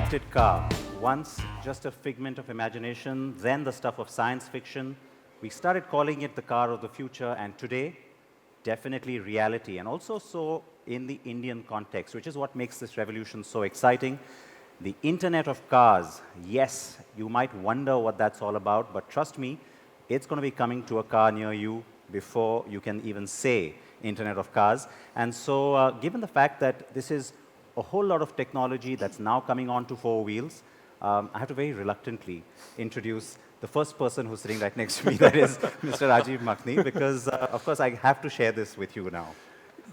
connected car, once just a figment of imagination, then the stuff of science fiction. We started calling it the car of the future, and today, definitely reality, and also so in the Indian context, which is what makes this revolution so exciting. The Internet of Cars, yes, you might wonder what that's all about, but trust me, it's going to be coming to a car near you before you can even say Internet of Cars. And so, given the fact that this is a whole lot of technology that's now coming onto four wheels, I have to very reluctantly introduce the first person who's sitting right next to me, that is Mr. Rajiv Makhni, because, of course, I have to share this with you now.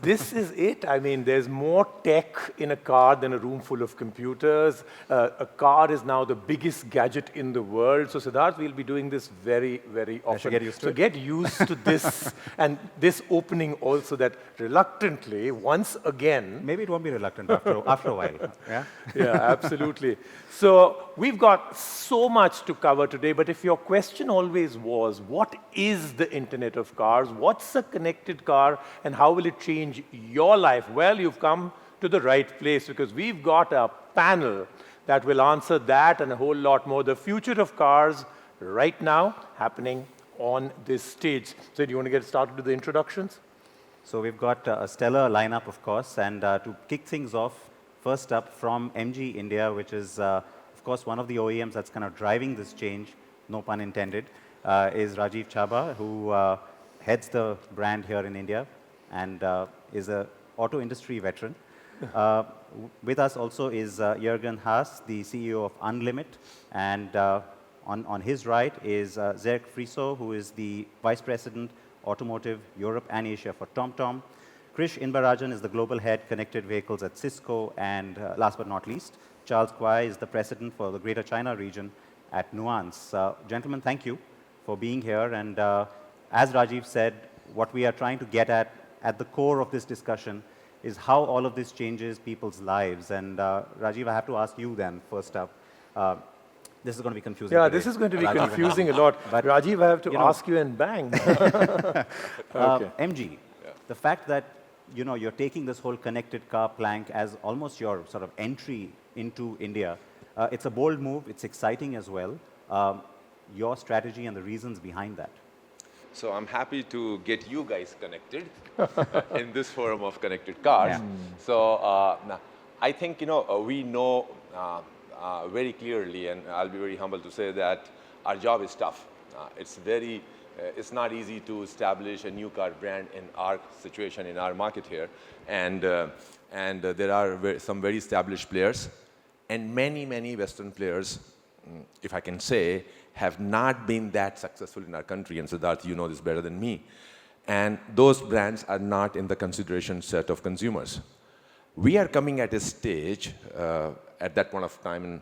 This is it. I mean, there's more tech in a car than a room full of computers. A car is now the biggest gadget in the world. So, Siddharth, we'll be doing this very, very often. I should get used to so it. get used to this and this opening also, that reluctantly, once again... Maybe it won't be reluctant after a while. Yeah? Yeah, absolutely. So we've got so much to cover today, but if your question always was, what is the Internet of Cars? What's a connected car, and how will it change your life? Well, you've come to the right place, because we've got a panel that will answer that and a whole lot more. The future of cars right now happening on this stage. So do you want to get started with the introductions? So we've got a stellar lineup, of course, and to kick things off, first up from MG India, which is, of course, one of the OEMs that's kind of driving this change, no pun intended, is Rajiv Chhabra, who heads the brand here in India and is an auto industry veteran. With us also is Jürgen Haas, the CEO of Unlimit, and on his right is Zerk Friso, who is the Vice President, Automotive, Europe and Asia for Tomtom. Krish Inbarajan is the Global Head, Connected Vehicles at Cisco, and last but not least, Charles Kwai is the President for the Greater China region at Nuance. Gentlemen, thank you for being here, and as Rajiv said, what we are trying to get at the core of this discussion is how all of this changes people's lives. And Rajiv, I have to ask you then, first up. This is going to be confusing. Yeah, today. this is going to be Rajiv confusing a lot. But Rajiv, I have to ask you and bang. Okay. MG, the fact that you're taking this whole connected car plank as almost your sort of entry into India, it's a bold move. It's exciting as well. Your strategy and the reasons behind that. So I'm happy to get you guys connected in this forum of connected cars. Yeah. So I think we know very clearly, and I'll be very humble to say that our job is tough. It's not easy to establish a new car brand in our situation, in our market here, and there are some very established players, and many Western players, if I can say, have not been that successful in our country, and Siddharth, you know this better than me. And those brands are not in the consideration set of consumers. We are coming at a stage, at that point of time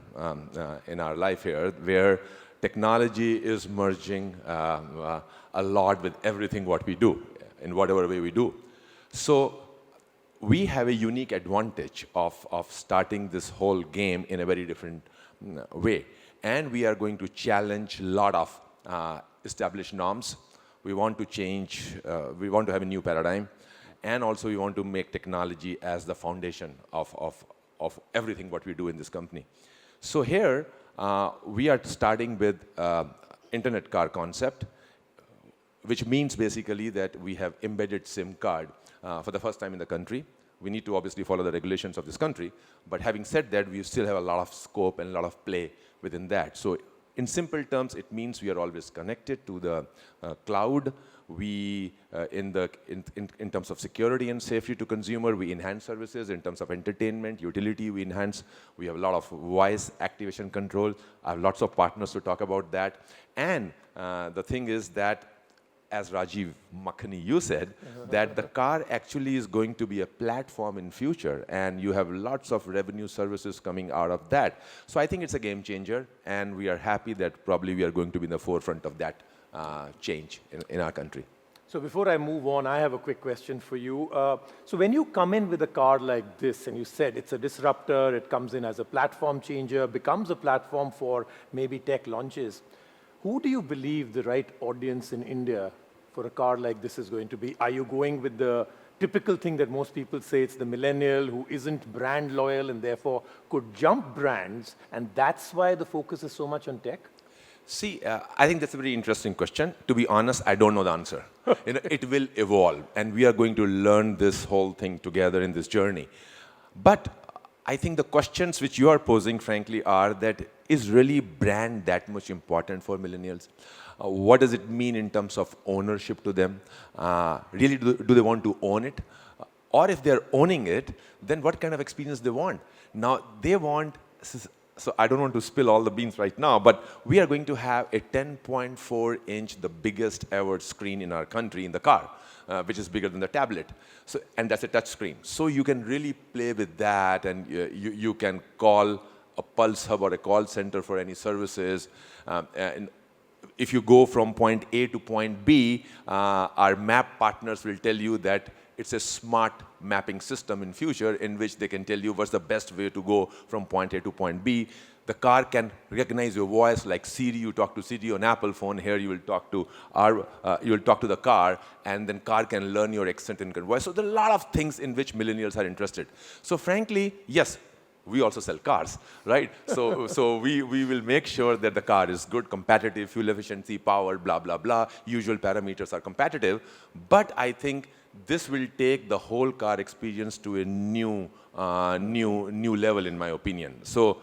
in our life here, where technology is merging a lot with everything what we do, in whatever way we do. So we have a unique advantage of starting this whole game in a very different way. And we are going to challenge a lot of established norms. We want to change, we want to have a new paradigm. And also we want to make technology as the foundation of everything what we do in this company. So here, we are starting with internet car concept, which means basically that we have embedded SIM card for the first time in the country. We need to obviously follow the regulations of this country, but having said that, we still have a lot of scope and a lot of play within that. So in simple terms, it means we are always connected to the cloud. We, in terms of security and safety to consumer, we enhance services. In terms of entertainment, utility, we enhance. We have a lot of voice activation control. I have lots of partners to talk about that. And the thing is that, as Rajiv Makhni, you said, that the car actually is going to be a platform in future, and you have lots of revenue services coming out of that. So I think it's a game changer, and we are happy that probably we are going to be in the forefront of that change in our country. So before I move on, I have a quick question for you. So when you come in with a car like this, and you said it's a disruptor, it comes in as a platform changer, becomes a platform for maybe tech launches, who do you believe the right audience in India for a car like this is going to be? Are you going with the typical thing that most people say, it's the millennial who isn't brand loyal and therefore could jump brands, and that's why the focus is so much on tech? See, I think that's a very interesting question. To be honest, I don't know the answer. It will evolve, and we are going to learn this whole thing together in this journey. But I think the questions which you are posing, frankly, are that is really brand that much important for millennials? What does it mean in terms of ownership to them? Really, do they want to own it? Or if they're owning it, then what kind of experience they want? Now, they want, so I don't want to spill all the beans right now, but we are going to have a 10.4-inch, the biggest ever screen in our country in the car, which is bigger than the tablet. So, and that's a touch screen. So you can really play with that, and you can call a Pulse Hub or a call center for any services. And if you go from point A to point B, our map partners will tell you that it's a smart mapping system in future in which they can tell you what's the best way to go from point A to point B. The car can recognize your voice like Siri. You talk to Siri on Apple phone. Here you will talk to the car, and then car can learn your accent and voice. So there are a lot of things in which millennials are interested. So frankly, yes, we also sell cars, right? So we will make sure that the car is good, competitive, fuel efficiency, power, blah, blah, blah. Usual parameters are competitive. But I think this will take the whole car experience to a new level, in my opinion. So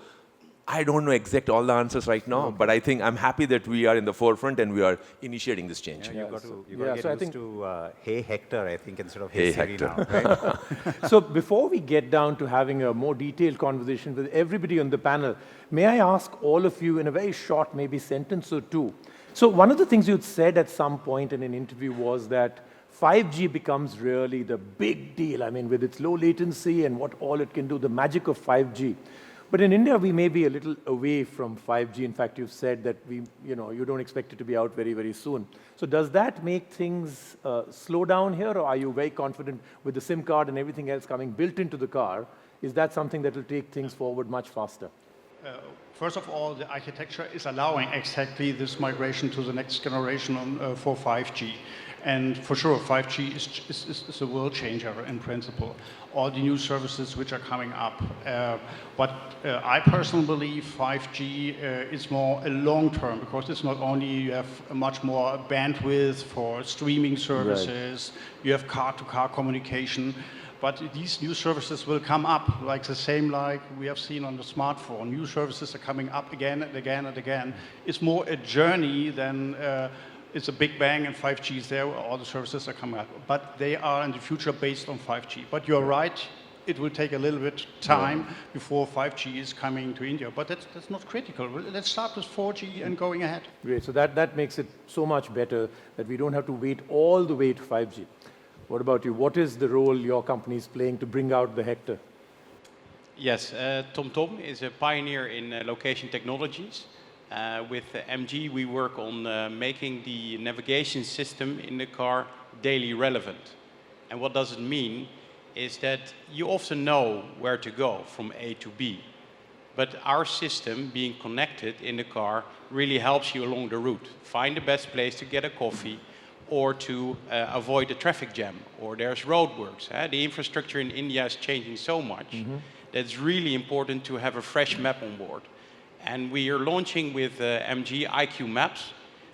I don't know exact all the answers right now, but I think I'm happy that we are in the forefront and we are initiating this change. Yeah, you've got to get used to Hey Hector, I think, instead of Hey Siri Hector. now. Right? So before we get down to having a more detailed conversation with everybody on the panel, may I ask all of you in a very short, maybe sentence or two. So one of the things you'd said at some point in an interview was that 5G becomes really the big deal. I mean, with its low latency and what all it can do, the magic of 5G. But in India, we may be a little away from 5G. In fact, you've said that you don't expect it to be out very, very soon. So does that make things slow down here, or are you very confident with the SIM card and everything else coming built into the car? Is that something that will take things forward much faster? First of all, the architecture is allowing exactly this migration to the next generation for 5G. And for sure, 5G is a world changer in principle. All the new services which are coming up. But I personally believe 5G is more a long term, because it's not only you have a much more bandwidth for streaming services, right. You have car-to-car communication, but these new services will come up like the same like we have seen on the smartphone. New services are coming up again and again and again. It's more a journey than it's a big bang and 5G is there, all the services are coming up. But they are in the future based on 5G. But you're right, it will take a little bit time before 5G is coming to India. But that's not critical. Let's start with 4G and going ahead. Great, so that makes it so much better that we don't have to wait all the way to 5G. What about you? What is the role your company is playing to bring out the Hector? Yes, Tomtom is a pioneer in location technologies. With MG, we work on making the navigation system in the car daily relevant. And what does it mean is that you often know where to go from A to B. But our system, being connected in the car, really helps you along the route. Find the best place to get a coffee, or to avoid a traffic jam, or there's roadworks. The infrastructure in India is changing so much that it's really important to have a fresh map on board. And we are launching with MG IQ Maps,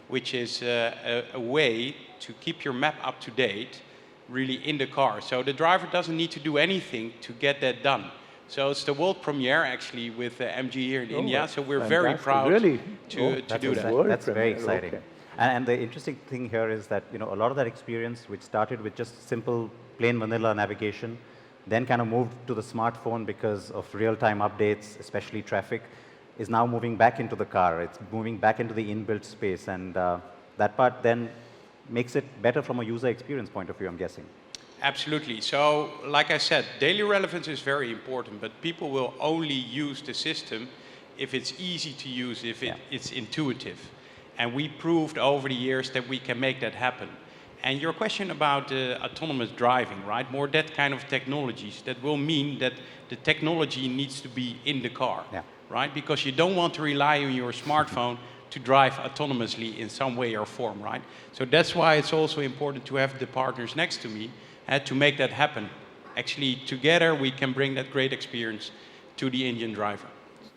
which is a way to keep your map up to date, really in the car. So the driver doesn't need to do anything to get that done. So it's the world premiere actually with MG here in India. So we're very proud to do that. That's very exciting. Okay. And the interesting thing here is that a lot of that experience, which started with just simple plain vanilla navigation, then kind of moved to the smartphone because of real-time updates, especially traffic, is now moving back into the car. It's moving back into the inbuilt space, and that part then makes it better from a user experience point of view, I'm guessing. Absolutely. So, like I said, daily relevance is very important, but people will only use the system if it's easy to use, if it's intuitive. And we proved over the years that we can make that happen. And your question about autonomous driving, right? More that kind of technologies, that will mean that the technology needs to be in the car. Yeah. Right? Because you don't want to rely on your smartphone to drive autonomously in some way or form, right? So that's why it's also important to have the partners next to me, to make that happen. Actually, together we can bring that great experience to the Indian driver.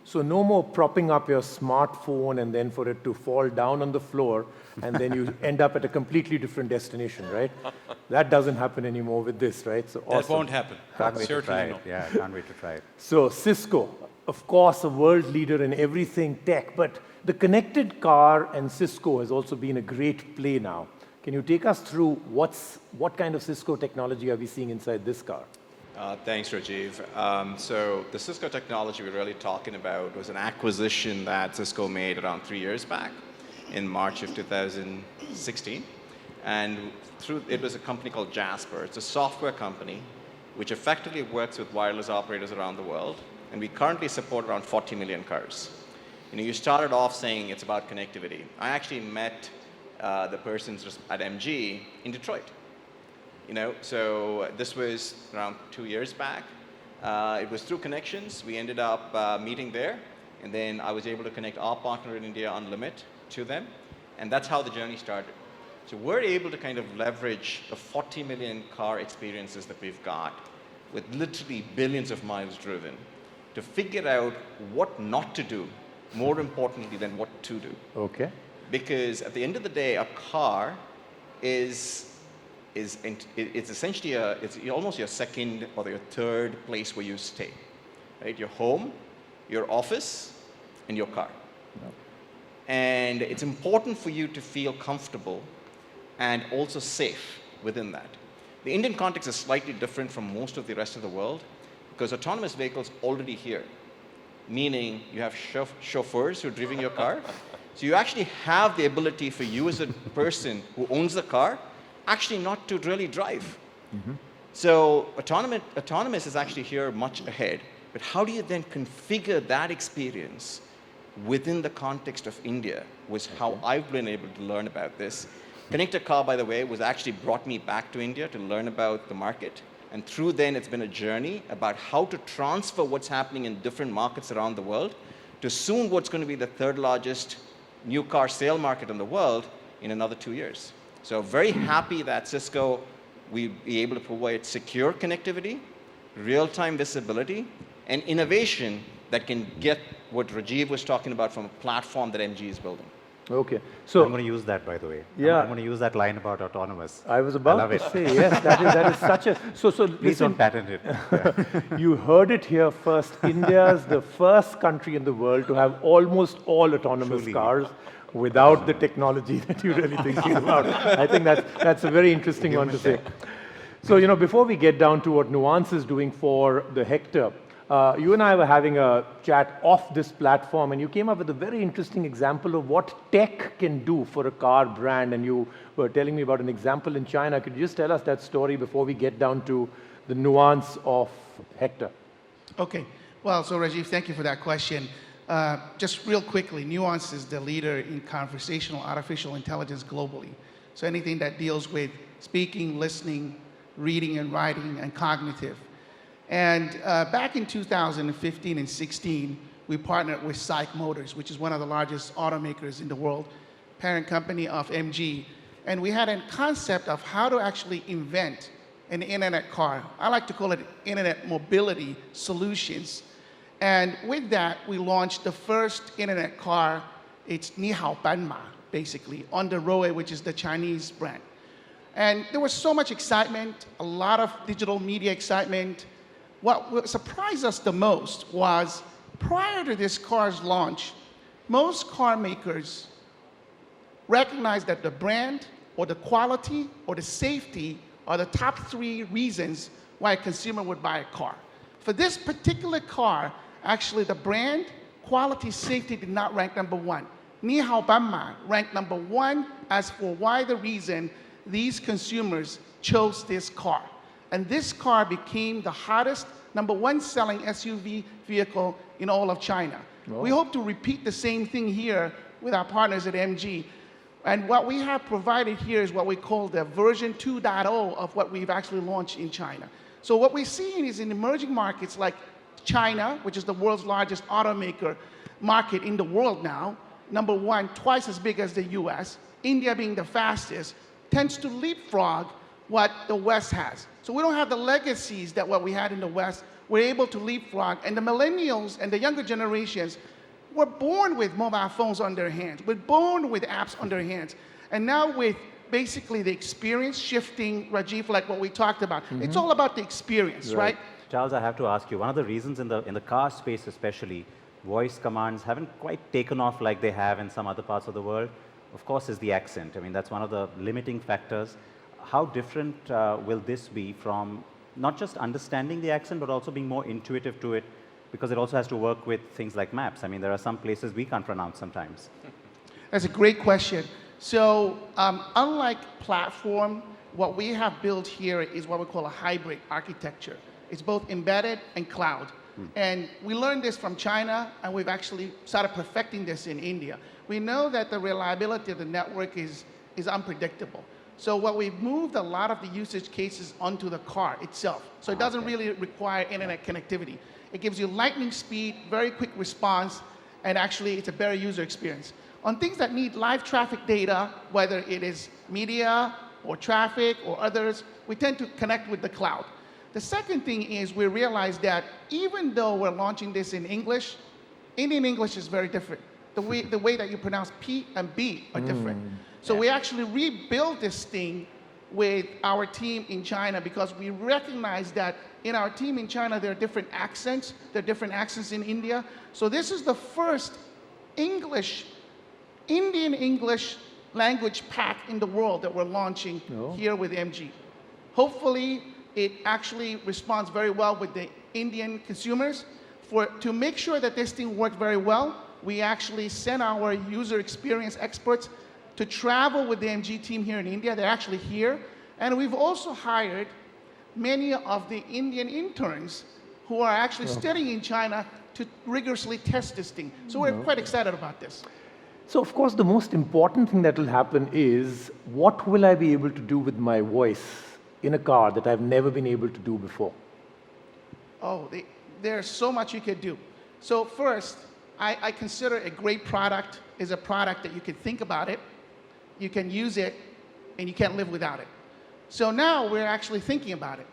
So no more propping up your smartphone and then for it to fall down on the floor and then you end up at a completely different destination, right? That doesn't happen anymore with this, right? So awesome. That won't happen. Can't wait to try Certainly it. not. Yeah, can't wait to try it. So Cisco, of course, a world leader in everything tech, but the connected car and Cisco has also been a great play now. Can you take us through what kind of Cisco technology are we seeing inside this car? Thanks, Rajiv. So the Cisco technology we're really talking about was an acquisition that Cisco made around 3 years back in March of 2016. And it was a company called Jasper. It's a software company which effectively works with wireless operators around the world. And we currently support around 40 million cars. You started off saying it's about connectivity. I actually met the persons at MG in Detroit. So this was around 2 years back. It was through connections. We ended up meeting there, and then I was able to connect our partner in India, Unlimit, to them, and that's how the journey started. So we're able to kind of leverage the 40 million car experiences that we've got with literally billions of miles driven to figure out what not to do, more importantly than what to do. Okay. Because at the end of the day, a car it's essentially it's almost your second or your third place where you stay, right? Your home, your office, and your car. Yep. And it's important for you to feel comfortable and also safe within that. The Indian context is slightly different from most of the rest of the world because autonomous vehicles already here, meaning you have chauffeurs who are driving your car. So you actually have the ability for you as a person who owns the car actually not to really drive. Mm-hmm. So autonomous is actually here much ahead. But how do you then configure that experience within the context of India was how I've been able to learn about this. Connected Car, by the way, was actually brought me back to India to learn about the market. And through then, it's been a journey about how to transfer what's happening in different markets around the world to soon what's going to be the third largest new car sale market in the world in another 2 years. So very happy that Cisco, we'll be able to provide secure connectivity, real-time visibility, and innovation that can get what Rajiv was talking about from a platform that MG is building. Okay. So I'm going to use that, by the way. Yeah. I'm going to use that line about autonomous. I was about love to it. say, yes, that is such a... So Please listen, don't patent it. Yeah. you heard it here first. India is the first country in the world to have almost all autonomous Truly. cars without the technology that you're really thinking about. I think that's a very interesting one to say. So, before we get down to what Nuance is doing for the Hector, you and I were having a chat off this platform, and you came up with a very interesting example of what tech can do for a car brand, and you were telling me about an example in China. Could you just tell us that story before we get down to the nuance of Hector? Okay. Well, so Rajiv, thank you for that question. Just real quickly, Nuance is the leader in conversational artificial intelligence globally. So anything that deals with speaking, listening, reading and writing, and cognitive. And back in 2015 and 16, we partnered with Psych Motors, which is one of the largest automakers in the world, parent company of MG. And we had a concept of how to actually invent an internet car. I like to call it internet mobility solutions. And with that, we launched the first internet car. It's Ni Hao Ban Ma, basically, on the Roe, which is the Chinese brand. And there was so much excitement, a lot of digital media excitement. What surprised us the most was prior to this car's launch, most car makers recognized that the brand or the quality or the safety are the top 3 reasons why a consumer would buy a car. For this particular car, actually the brand, quality, safety did not rank number 1. Ni Hao Ban Ma ranked number 1 as for why the reason these consumers chose this car. And this car became the hottest, number 1 selling SUV vehicle in all of China. Oh. We hope to repeat the same thing here with our partners at MG. And what we have provided here is what we call the version 2.0 of what we've actually launched in China. So what we're seeing is in emerging markets like China, which is the world's largest automaker market in the world now, number 1, twice as big as the US, India being the fastest, tends to leapfrog what the West has. So we don't have the legacies that what we had in the West. We're able to leapfrog, and the millennials and the younger generations were born with mobile phones on their hands. We're born with apps on their hands. And now with basically the experience shifting, Rajiv, like what we talked about, it's all about the experience, right? Charles, I have to ask you, one of the reasons in the car space especially, voice commands haven't quite taken off like they have in some other parts of the world, of course, is the accent. I mean, that's one of the limiting factors. How different will this be from not just understanding the accent, but also being more intuitive to it, because it also has to work with things like maps. I mean, there are some places we can't pronounce sometimes. That's a great question. So unlike platform, what we have built here is what we call a hybrid architecture. It's both embedded and cloud. And we learned this from China, and we've actually started perfecting this in India. We know that the reliability of the network is unpredictable. So what we've moved a lot of the usage cases onto the car itself. So it doesn't really require internet connectivity. It gives you lightning speed, very quick response, and actually it's a better user experience. On things that need live traffic data, whether it is media or traffic or others, we tend to connect with the cloud. The second thing is we realize that even though we're launching this in English, Indian English is very different. The way that you pronounce P and B are different. So we actually rebuilt this thing with our team in China because we recognize that in our team in China, there are different accents. There are different accents in India. So this is the first Indian English language pack in the world that we're launching here with MG. Hopefully, it actually responds very well with the Indian consumers. To make sure that this thing worked very well, we actually sent our user experience experts to travel with the MG team here in India. They're actually here. And we've also hired many of the Indian interns who are actually studying in China to rigorously test this thing. So we're quite excited about this. So, of course, the most important thing that will happen is, what will I be able to do with my voice in a car that I've never been able to do before? There's so much you could do. So first, I consider a great product is a product that you can think about it, you can use it, and you can't live without it. So now we're actually thinking about it.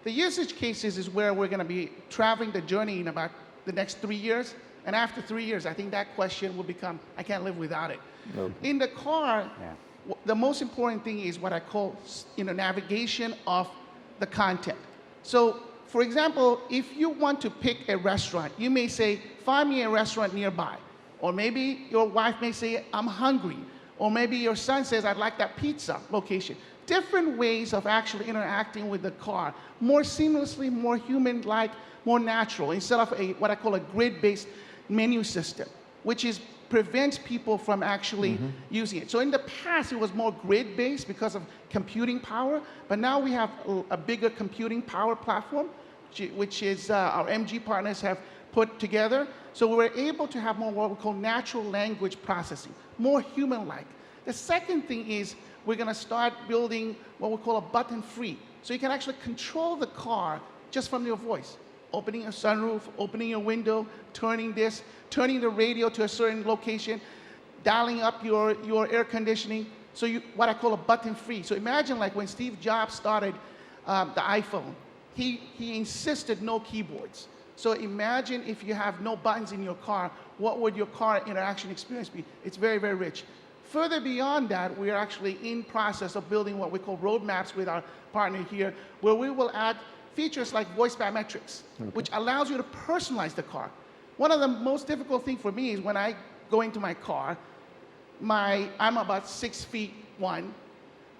The usage cases is where we're going to be traveling the journey in about the next 3 years. And after 3 years, I think that question will become, I can't live without it. In the car, the most important thing is what I call navigation of the content. So, for example, if you want to pick a restaurant, you may say, find me a restaurant nearby. Or maybe your wife may say, I'm hungry. Or maybe your son says, I'd like that pizza location. Different ways of actually interacting with the car, more seamlessly, more human-like, more natural, instead of what I call a grid-based menu system, which prevents people from actually using it. So in the past, it was more grid-based because of computing power, but now we have a bigger computing power platform, which is our MG partners have put together. So we're able to have more what we call natural language processing, more human-like. The second thing is we're going to start building what we call a button-free. So you can actually control the car just from your voice. Opening a sunroof, opening a window, turning the radio to a certain location, dialing up your air conditioning. So what I call a button-free. So imagine like when Steve Jobs started the iPhone, he insisted no keyboards. So imagine if you have no buttons in your car, what would your car interaction experience be? It's very, very rich. Further beyond that, we are actually in process of building what we call roadmaps with our partner here, where we will add features like voice biometrics, which allows you to personalize the car. One of the most difficult things for me is when I go into my car, I'm about 6'1".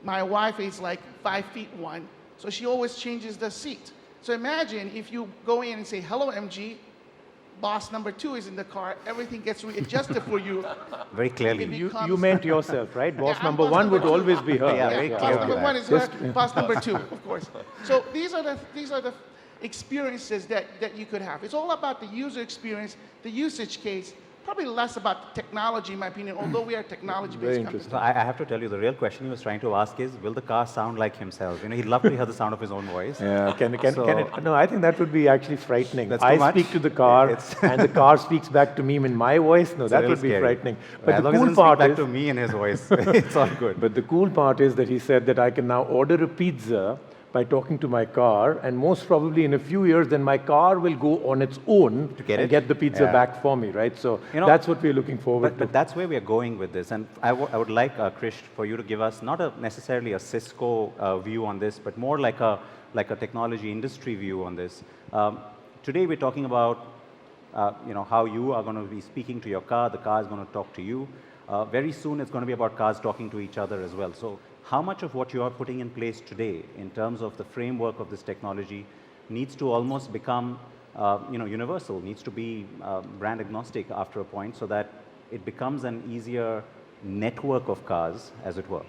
My wife is like 5'1", so she always changes the seat. So imagine if you go in and say, hello, MG, boss number 2 is in the car, everything gets readjusted for you. Very clearly. You meant yourself, right? Boss number 1 would always be her. Yeah, very clear. Boss number 1 is her, boss number 2, of course. So these are the experiences that you could have. It's all about the user experience, the usage case, probably less about technology, in my opinion, although we are a technology-based company. interesting. So I have to tell you, the real question he was trying to ask is, will the car sound like himself? You know, he'd love to hear the sound of his own voice. Yeah, can it? No, I think that would be actually frightening. That's too I much. speak to the car, It's- and the car speaks back to me in my voice. No, that really would be scary. frightening. As But the long as it cool doesn't speak part back is, to me in his voice, it's all good. but the cool part is that he said that I can now order a pizza by talking to my car, and most probably in a few years, then my car will go on its own To get and it? get the pizza Yeah. back for me, right? So You know, that's what we're looking forward But to. that's where we are going with this. And I would like, Krish, for you to give us not necessarily a Cisco view on this, but more like a technology industry view on this. Today we're talking about how you are going to be speaking to your car, the car is going to talk to you. Very soon it's going to be about cars talking to each other as well. So how much of what you are putting in place today in terms of the framework of this technology needs to almost become universal, needs to be brand agnostic after a point so that it becomes an easier network of cars, as it were?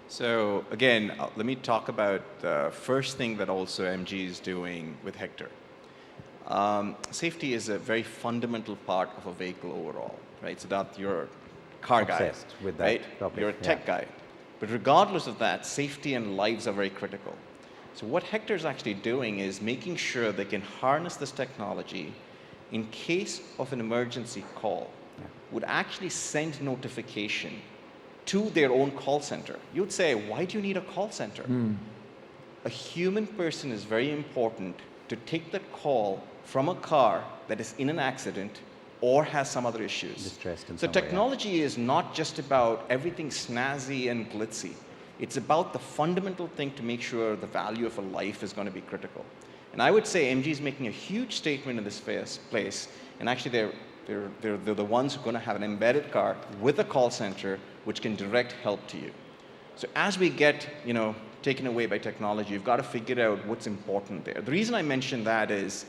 So again, let me talk about the first thing that also MG is doing with Hector. Safety is a very fundamental part of a vehicle overall, right? So that you're a car guy, Obsessed with that right? topic, You're a tech guy. But regardless of that, safety and lives are very critical. So what Hector is actually doing is making sure they can harness this technology in case of an emergency call, would actually send notification to their own call center. You'd say, why do you need a call center? A human person is very important to take that call from a car that is in an accident or has some other issues. Distressed in So some way, yeah. technology is not just about everything snazzy and glitzy. It's about the fundamental thing to make sure the value of a life is going to be critical. And I would say MG is making a huge statement in this place, and actually they're the ones who are going to have an embedded car with a call center which can direct help to you. So as we get, taken away by technology, you've got to figure out what's important there. The reason I mention that is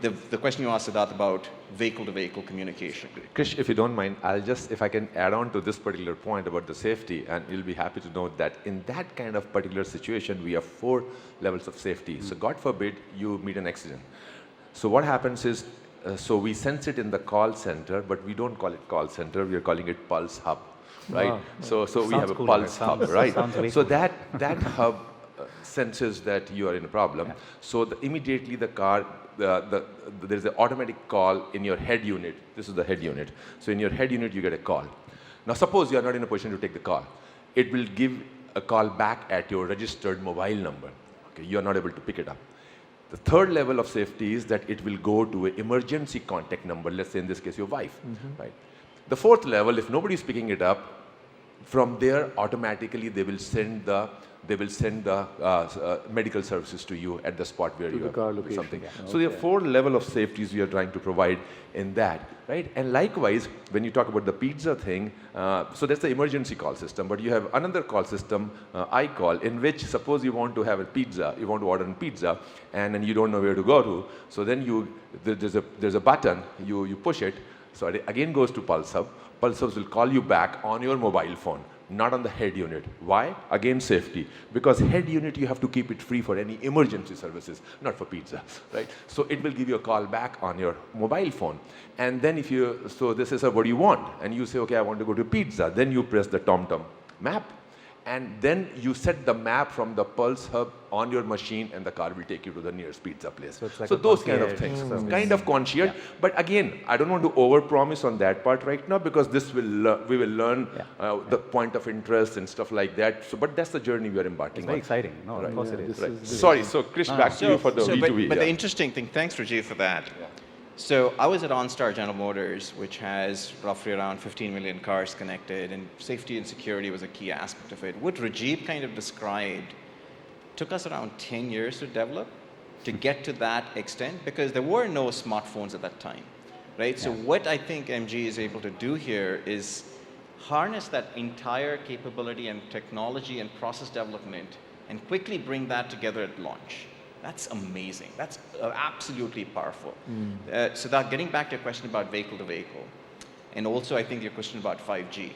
the question you asked about vehicle-to-vehicle communication. Krish, if you don't mind, if I can add on to this particular point about the safety, and you'll be happy to note that in that kind of particular situation, we have 4 levels of safety. So God forbid you meet an accident. So what happens is, so we sense it in the call center, but we don't call it call center, we are calling it pulse hub, right? Wow. So we have a cooler. pulse hub, right? Sounds way So cooler. that hub senses that you are in a problem. Yeah. So immediately the car, there's an automatic call in your head unit. This is the head unit. So in your head unit, you get a call. Now suppose you are not in a position to take the call. It will give a call back at your registered mobile number. Okay, you are not able to pick it up. The third level of safety is that it will go to an emergency contact number, let's say in this case your wife, right? The fourth level, if nobody is picking it up, from there automatically they will send the medical services to you at the spot where To you the car have location. something. Yeah. So there are 4 levels of safeties we are trying to provide in that, right? And likewise, when you talk about the pizza thing, so that's the emergency call system, but you have another call system, iCall, in which suppose you want to have a pizza, you want to order a pizza, and then you don't know where to go to, so then there's a button, you push it, so it again goes to Pulse Hub. Pulse Hubs will call you back on your mobile phone, not on the head unit. Why? Again, safety. Because head unit, you have to keep it free for any emergency services, not for pizza, right? So it will give you a call back on your mobile phone. And then so this is what you want. And you say, okay, I want to go to pizza. Then you press the Tomtom map. And then you set the map from the Pulse Hub on your machine, and the car will take you to the nearest pizza place. So it's like So a those kind of concierge things, service. kind of concierge. But again, I don't want to overpromise on that part right now, because we will learn the point of interest and stuff like that. So, but that's the journey we are embarking It's very on. exciting. No, of course it is. Sorry, so Krish, back to you for the V2V. But yeah. the interesting thing, thanks Rajiv for that. So I was at OnStar General Motors, which has roughly around 15 million cars connected, and safety and security was a key aspect of it. What Rajiv kind of described took us around 10 years to develop to get to that extent, because there were no smartphones at that time, right? So what I think MG is able to do here is harness that entire capability and technology and process development and quickly bring that together at launch. That's amazing. That's absolutely powerful. So that getting back to your question about vehicle to vehicle, and also I think your question about 5G.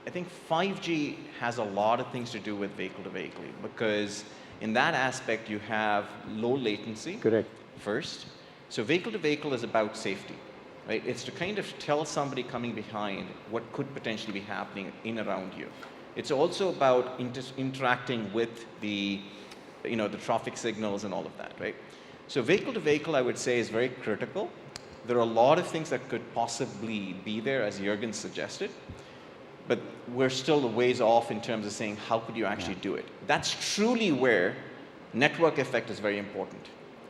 I think 5G has a lot of things to do with vehicle to vehicle, because in that aspect you have low latency. Correct. First. So vehicle to vehicle is about safety. right? It's to kind of tell somebody coming behind what could potentially be happening in around you. It's also about interacting with the, the traffic signals and all of that, right? So vehicle to vehicle, I would say, is very critical. There are a lot of things that could possibly be there, as Jürgen suggested, but we're still a ways off in terms of saying, how could you actually do it? That's truly where network effect is very important.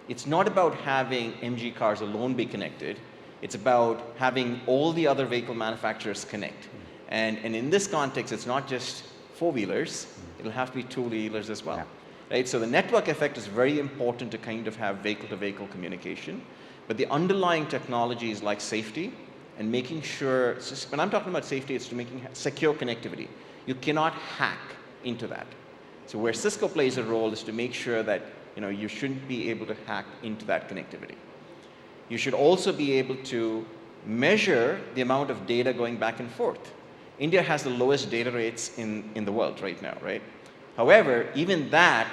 It's not about having MG cars alone be connected. It's about having all the other vehicle manufacturers connect. And in this context, it's not just four-wheelers. It'll have to be two-wheelers as well. Right? So the network effect is very important to kind of have vehicle-to-vehicle communication. But the underlying technologies like safety and making sure, when I'm talking about safety, it's to making secure connectivity. You cannot hack into that. So where Cisco plays a role is to make sure that you shouldn't be able to hack into that connectivity. You should also be able to measure the amount of data going back and forth. India has the lowest data rates in the world right now, right? However, even that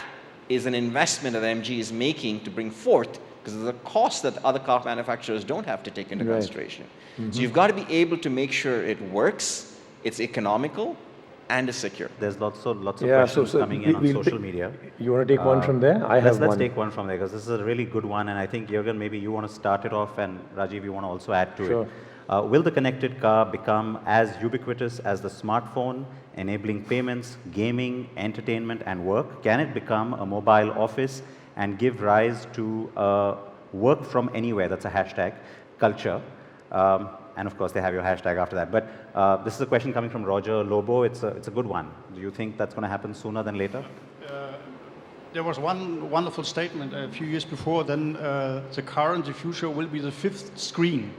is an investment that MG is making to bring forth, because there's a cost that other car manufacturers don't have to take into consideration. So you've got to be able to make sure it works, it's economical, and is secure. There's lots of questions coming in on social media. You want to take one from there? Let's take one from there, because this is a really good one, and I think, Jürgen, maybe you want to start it off, and Rajiv, you want to also add to it. Will the connected car become as ubiquitous as the smartphone, enabling payments, gaming, entertainment, and work? Can it become a mobile office and give rise to work from anywhere? That's a hashtag, culture. And of course, they have your hashtag after that. But this is a question coming from Roger Lobo. It's a good one. Do you think that's going to happen sooner than later? There was one wonderful statement a few years before, then the car in the future will be the fifth screen.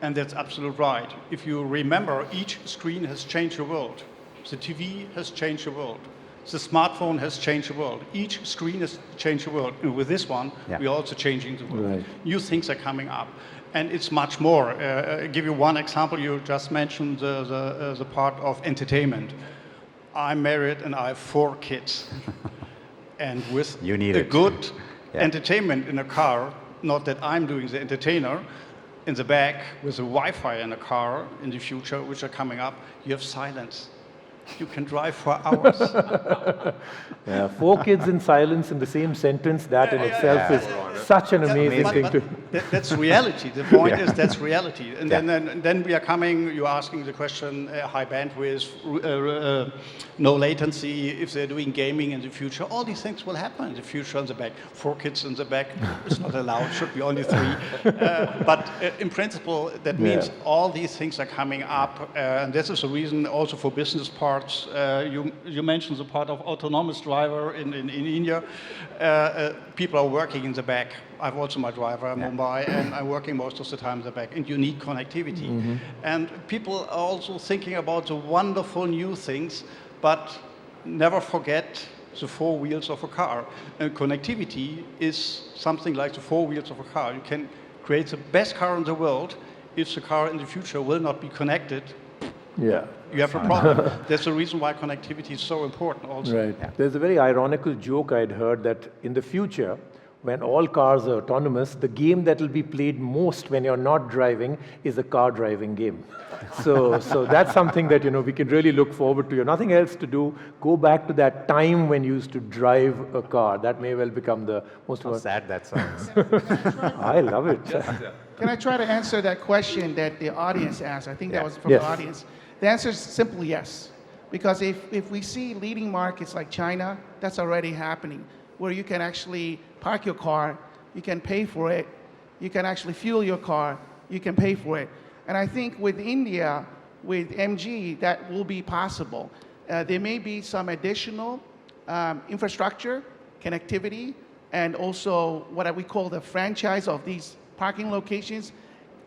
And that's absolutely right. If you remember, each screen has changed the world. The TV has changed the world. The smartphone has changed the world. Each screen has changed the world. And with this one, we're also changing the world. Right. New things are coming up. And it's much more. I'll give you one example. You just mentioned the part of entertainment. I'm married and I have 4 kids. And with good entertainment in a car, not that I'm doing the entertainer, in the back with the Wi-Fi in a car in the future, which are coming up, you have silence. You can drive for hours. 4 kids in silence in the same sentence, that in itself is such an amazing thing to... That's reality. The point is that's reality. And then we are coming, you're asking the question, high bandwidth, no latency, if they're doing gaming in the future. All these things will happen in the future in the back. 4 kids in the back, it's not allowed, should be only 3. But in principle, that means all these things are coming up. And this is a reason also for business parts. You mentioned the part of autonomous driver in India. People are working in the back. I've also my driver in Mumbai, and I'm working most of the time in the back. And you need connectivity. And people are also thinking about the wonderful new things, but never forget the 4 wheels of a car. And connectivity is something like the 4 wheels of a car. You can create the best car in the world. If the car in the future will not be connected, you have a problem. That's the reason why connectivity is so important also. Right. There's a very ironical joke I'd heard that in the future, when all cars are autonomous, the game that will be played most when you're not driving is a car driving game. So that's something that we can really look forward to. You have nothing else to do. Go back to that time when you used to drive a car. That may well become the most... How sad that sounds. I love it. Can I try to answer that question that the audience asked? I think that was from the audience. The answer is simply yes. Because if we see leading markets like China, that's already happening, where you can actually park your car, you can pay for it, you can actually fuel your car, you can pay for it. And I think with India, with MG, that will be possible. There may be some additional infrastructure, connectivity, and also what we call the franchise of these parking locations,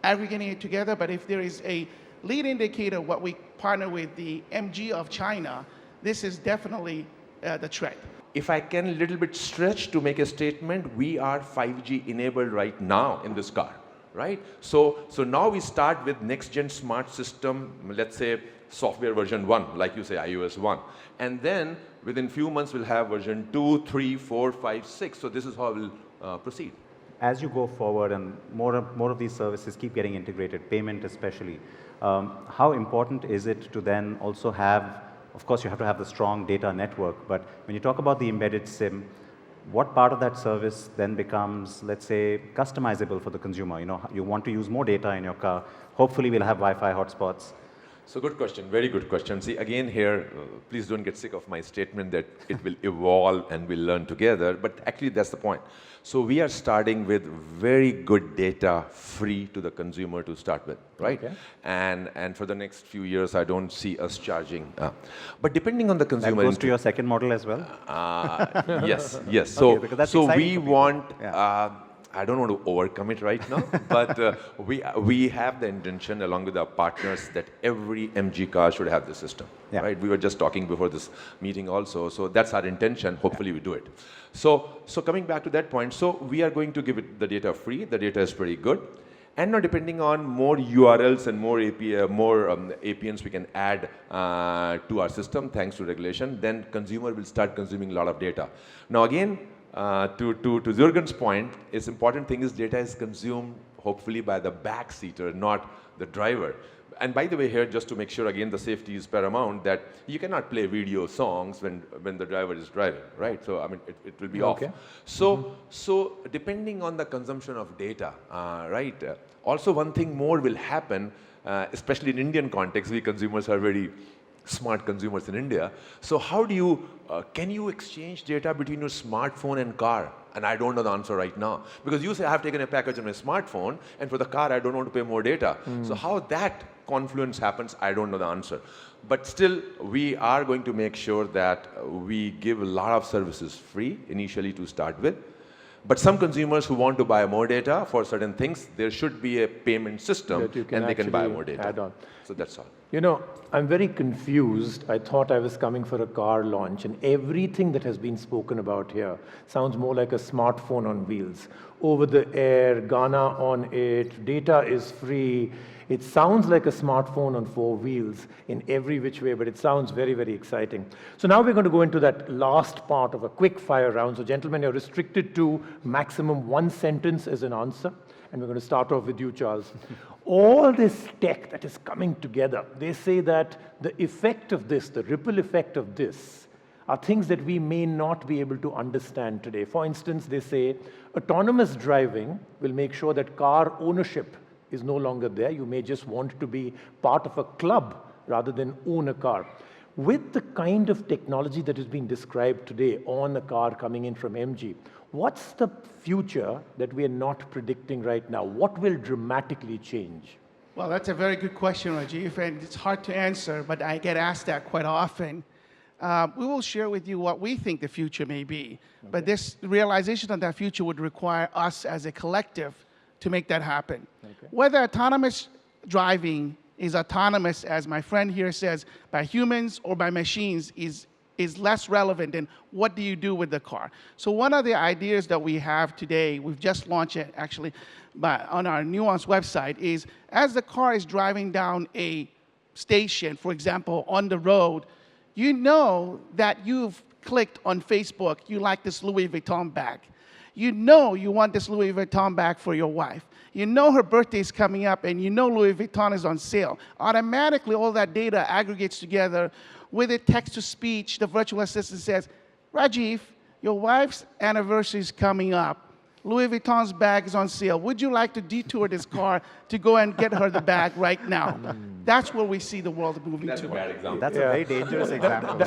aggregating it together. But if there is a lead indicator, what we partner with the MG of China, this is definitely the trend. If I can a little bit stretch to make a statement, we are 5G enabled right now in this car, right? So now we start with next gen smart system, let's say software version 1, like you say iOS 1. And then within few months we'll have version 2, 3, 4, 5, 6. So this is how we'll proceed. as you go forward and more of these services keep getting integrated, payment especially, how important is it to then also have, of course you have to have the strong data network, but when you talk about the embedded SIM, what part of that service then becomes, let's say, customizable for the consumer? You know, you want to use more data in your car. Hopefully we'll have Wi-Fi hotspots. So good question, very good question. See, again here, please don't get sick of my statement that it will evolve and we'll learn together, but actually that's the point. So we are starting with very good data free to the consumer to start with, right? Okay. And for the next few years, I don't see us charging. But depending on the consumer... That goes to your second model as well? Yes, yes. So, Okay, because that's so exciting we for people. want... Yeah. I don't want to overcommit right now, but we have the intention along with our partners that every MG car should have this system, Yeah. right? We were just talking before this meeting also, so that's our intention. Hopefully we do it. So coming back to that point, so we are going to give it the data free. The data is pretty good. And now depending on more URLs and more APNs we can add to our system thanks to regulation, then consumer will start consuming a lot of data. Now again, to Jürgen's point, its important thing is data is consumed hopefully by the backseater, not the driver. And by the way here, just to make sure again the safety is paramount, that you cannot play video songs when the driver is driving, right? So I mean, it will be Okay. off. So depending on the consumption of data, right? Also one thing more will happen, especially in Indian context, we consumers are very smart consumers in India. So how do you, can you exchange data between your smartphone and car? And I don't know the answer right now. Because you say I have taken a package on my smartphone, and for the car I don't want to pay more data. So how that confluence happens, I don't know the answer. But still, we are going to make sure that we give a lot of services free initially to start with. But some consumers who want to buy more data for certain things, there should be a payment system That you can and they can buy actually more data. add on. So that's all. You know, I'm very confused. I thought I was coming for a car launch, and everything that has been spoken about here sounds more like a smartphone on wheels. Over the air, Ghana on it, data is free. It sounds like a smartphone on four wheels in every which way, but it sounds very, very exciting. So now we're going to go into that last part of a quick fire round. So gentlemen, you're restricted to maximum one sentence as an answer. And we're going to start off with you, Charles. All this tech that is coming together, they say that the effect of this, the ripple effect of this, are things that we may not be able to understand today. For instance, they say autonomous driving will make sure that car ownership is no longer there. You may just want to be part of a club rather than own a car. With the kind of technology that is being described today on a car coming in from MG, what's the future that we are not predicting right now? What will dramatically change? Well, that's a very good question, Rajiv, and it's hard to answer, but I get asked that quite often. We will share with you what we think the future may be, but this realization of that future would require us as a collective to make that happen. Okay. Whether autonomous driving is autonomous, as my friend here says, by humans or by machines is less relevant than what do you do with the car. So one of the ideas that we have today, we've just launched it actually on our Nuance website, is as the car is driving down a station, for example, on the road, you know that you've clicked on Facebook, you like this Louis Vuitton bag. You know you want this Louis Vuitton bag for your wife. You know her birthday is coming up and you know Louis Vuitton is on sale. Automatically, all that data aggregates together with a text-to-speech. The virtual assistant says, Rajiv, your wife's anniversary is coming up. Louis Vuitton's bag is on sale. Would you like to detour this car to go and get her the bag right now? That's where we see the world moving That's to. a bad example. That's a very dangerous example.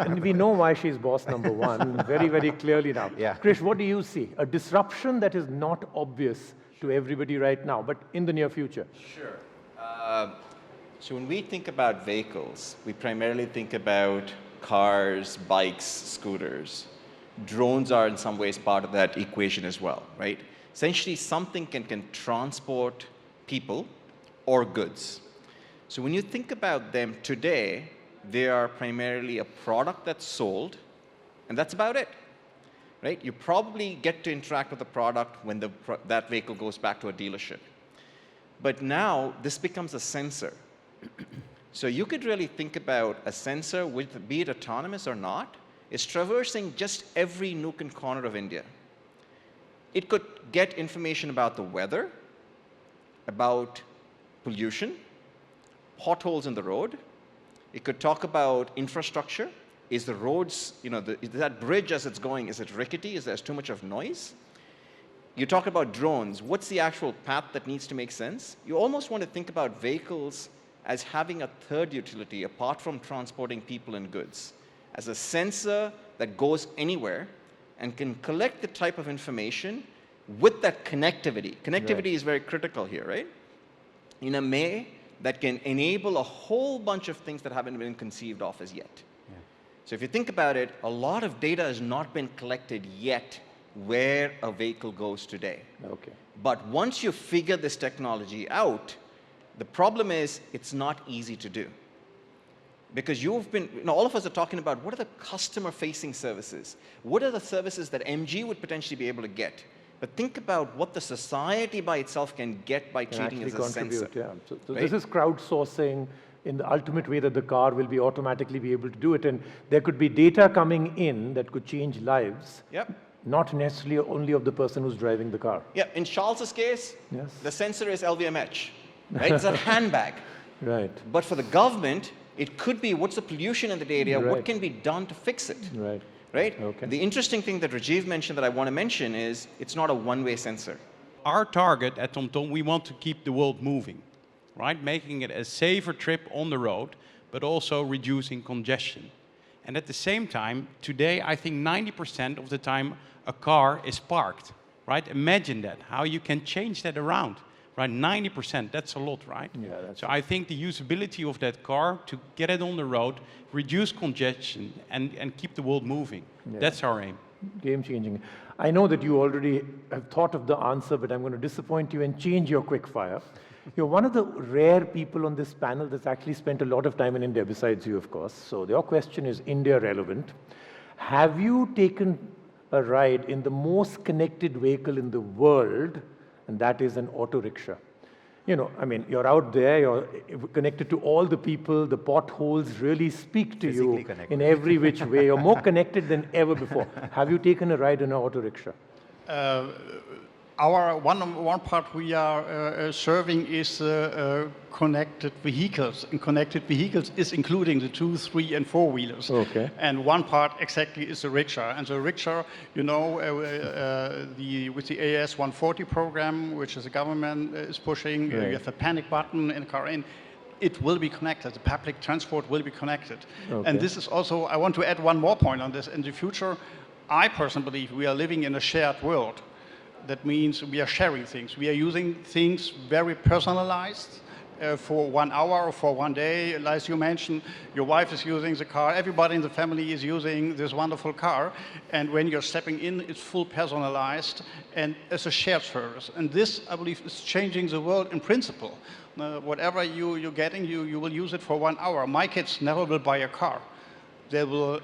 And we know why she's boss number one very, very clearly now. Yeah. Krish, what do you see? A disruption that is not obvious to everybody right now, but in the near future. Sure. So when we think about vehicles, we primarily think about cars, bikes, scooters. Drones are in some ways part of that equation as well, right? Essentially, something can transport people or goods. So when you think about them today, they are primarily a product that's sold, and that's about it, right? You probably get to interact with the product when that vehicle goes back to a dealership. But now, this becomes a sensor. So you could really think about a sensor, be it autonomous or not, is traversing just every nook and corner of India. It could get information about the weather, about pollution, potholes in the road. It could talk about infrastructure. Is the roads, is that bridge as it's going, is it rickety? Is there too much of noise? You talk about drones. What's the actual path that needs to make sense? You almost want to think about vehicles as having a third utility apart from transporting people and goods, as a sensor that goes anywhere and can collect the type of information with that connectivity. Connectivity is very critical here, right? In a way that can enable a whole bunch of things that haven't been conceived of as yet. So if you think about it, a lot of data has not been collected yet where a vehicle goes today. Okay. But once you figure this technology out, the problem is it's not easy to do. Because all of us are talking about what are the customer-facing services? What are the services that MG would potentially be able to get? But think about what the society by itself can get by treating it as a sensor. Yeah. So right? This is crowdsourcing in the ultimate way that the car will be automatically be able to do it. And there could be data coming in that could change lives. Yep. Not necessarily only of the person who's driving the car. Yeah, in Charles's case, Yes. the sensor is LVMH, right? It's a handbag. Right. But for the government, it could be what's the pollution in the area, Right. what can be done to fix it, Right. right? Okay. The interesting thing that Rajiv mentioned that I want to mention is it's not a one-way sensor. Our target at Tomtom, we want to keep the world moving, right? Making it a safer trip on the road, but also reducing congestion. And at the same time, today, I think 90% of the time a car is parked, right? Imagine that, how you can change that around, right? 90%, that's a lot, right? Yeah, that's so I think the usability of that car to get it on the road, reduce congestion, and keep the world moving. Yeah. That's our aim. Game changing. I know that you already have thought of the answer, but I'm going to disappoint you and change your quick fire. You're one of the rare people on this panel that's actually spent a lot of time in India, besides you, of course. So your question is India relevant. Have you taken a ride in the most connected vehicle in the world, and that is an auto rickshaw? I mean, you're out there, you're connected to all the people, the potholes really speak to you connected. in every which way. You're more connected than ever before. Have you taken a ride in an auto rickshaw? Our one part we are serving is connected vehicles, and connected vehicles is including the 2-, 3-, and 4-wheelers. Okay. And one part exactly is the rickshaw. And the rickshaw, with the AS 140 program, which is the government is pushing, Right. you have a panic button in the car, and it will be connected. The public transport will be connected. Okay. And this is also, I want to add one more point on this. In the future, I personally believe we are living in a shared world. That means we are sharing things. We are using things very personalized for 1 hour or for 1 day. As you mentioned, your wife is using the car. Everybody in the family is using this wonderful car. And when you're stepping in, it's full personalized and it's a shared service. And this, I believe, is changing the world in principle. Whatever you're getting, you will use it for 1 hour. My kids never will buy a car. They will.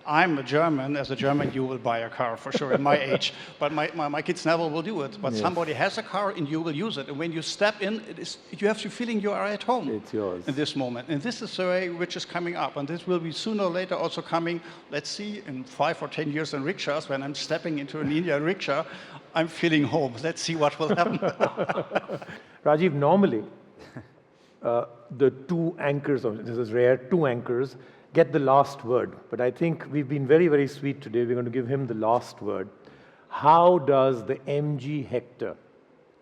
I'm a German. As a German, you will buy a car for sure at my age. But my kids never will do it. But Yes. somebody has a car and you will use it. And when you step in, you have the feeling you are at home. It's yours. In this moment. And this is the way which is coming up. And this will be sooner or later also coming, let's see, in 5 or 10 years in rickshaws, when I'm stepping into an Indian rickshaw, I'm feeling home. Let's see what will happen. Rajiv, normally, the two anchors, this is rare, two anchors, get the last word. But I think we've been very, very sweet today. We're going to give him the last word. How does the MG Hector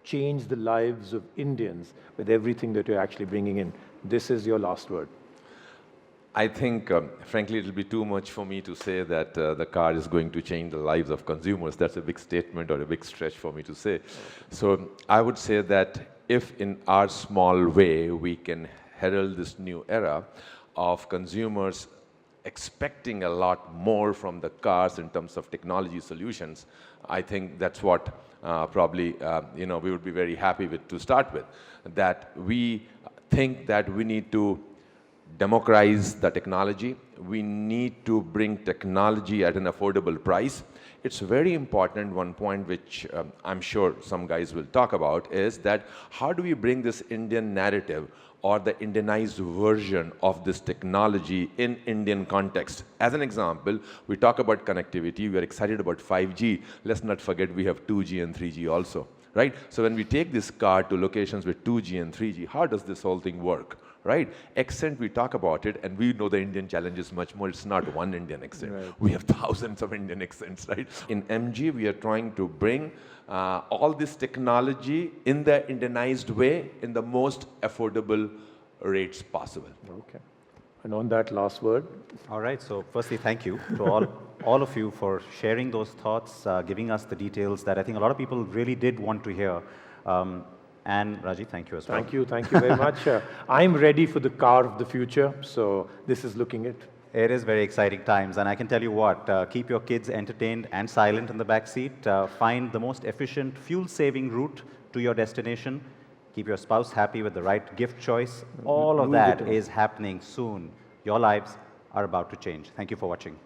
change the lives of Indians with everything that you're actually bringing in? This is your last word. I think, frankly, it'll be too much for me to say that the car is going to change the lives of consumers. That's a big statement or a big stretch for me to say. So I would say that if in our small way we can herald this new era of consumers expecting a lot more from the cars in terms of technology solutions, I think that's what probably we would be very happy with to start with. That we think that we need to democratize the technology. We need to bring technology at an affordable price. It's very important, one point which I'm sure some guys will talk about, is that how do we bring this Indian narrative or the Indianized version of this technology in Indian context. As an example, we talk about connectivity, we are excited about 5G. Let's not forget we have 2G and 3G also, right? So when we take this car to locations with 2G and 3G, how does this whole thing work? Right? Accent, we talk about it, and we know the Indian challenge is much more. It's not one Indian accent. Right. We have thousands of Indian accents, right? In MG, we are trying to bring all this technology in the Indianized way in the most affordable rates possible. Okay. And on that last word. All right. So firstly, thank you to all of you for sharing those thoughts, giving us the details that I think a lot of people really did want to hear. And Rajiv, thank you as well. Thank you very much. I'm ready for the car of the future, so this is looking it. It is very exciting times, and I can tell you what, keep your kids entertained and silent in the back seat. Find the most efficient, fuel-saving route to your destination. Keep your spouse happy with the right gift choice. All of that is happening soon. Your lives are about to change. Thank you for watching.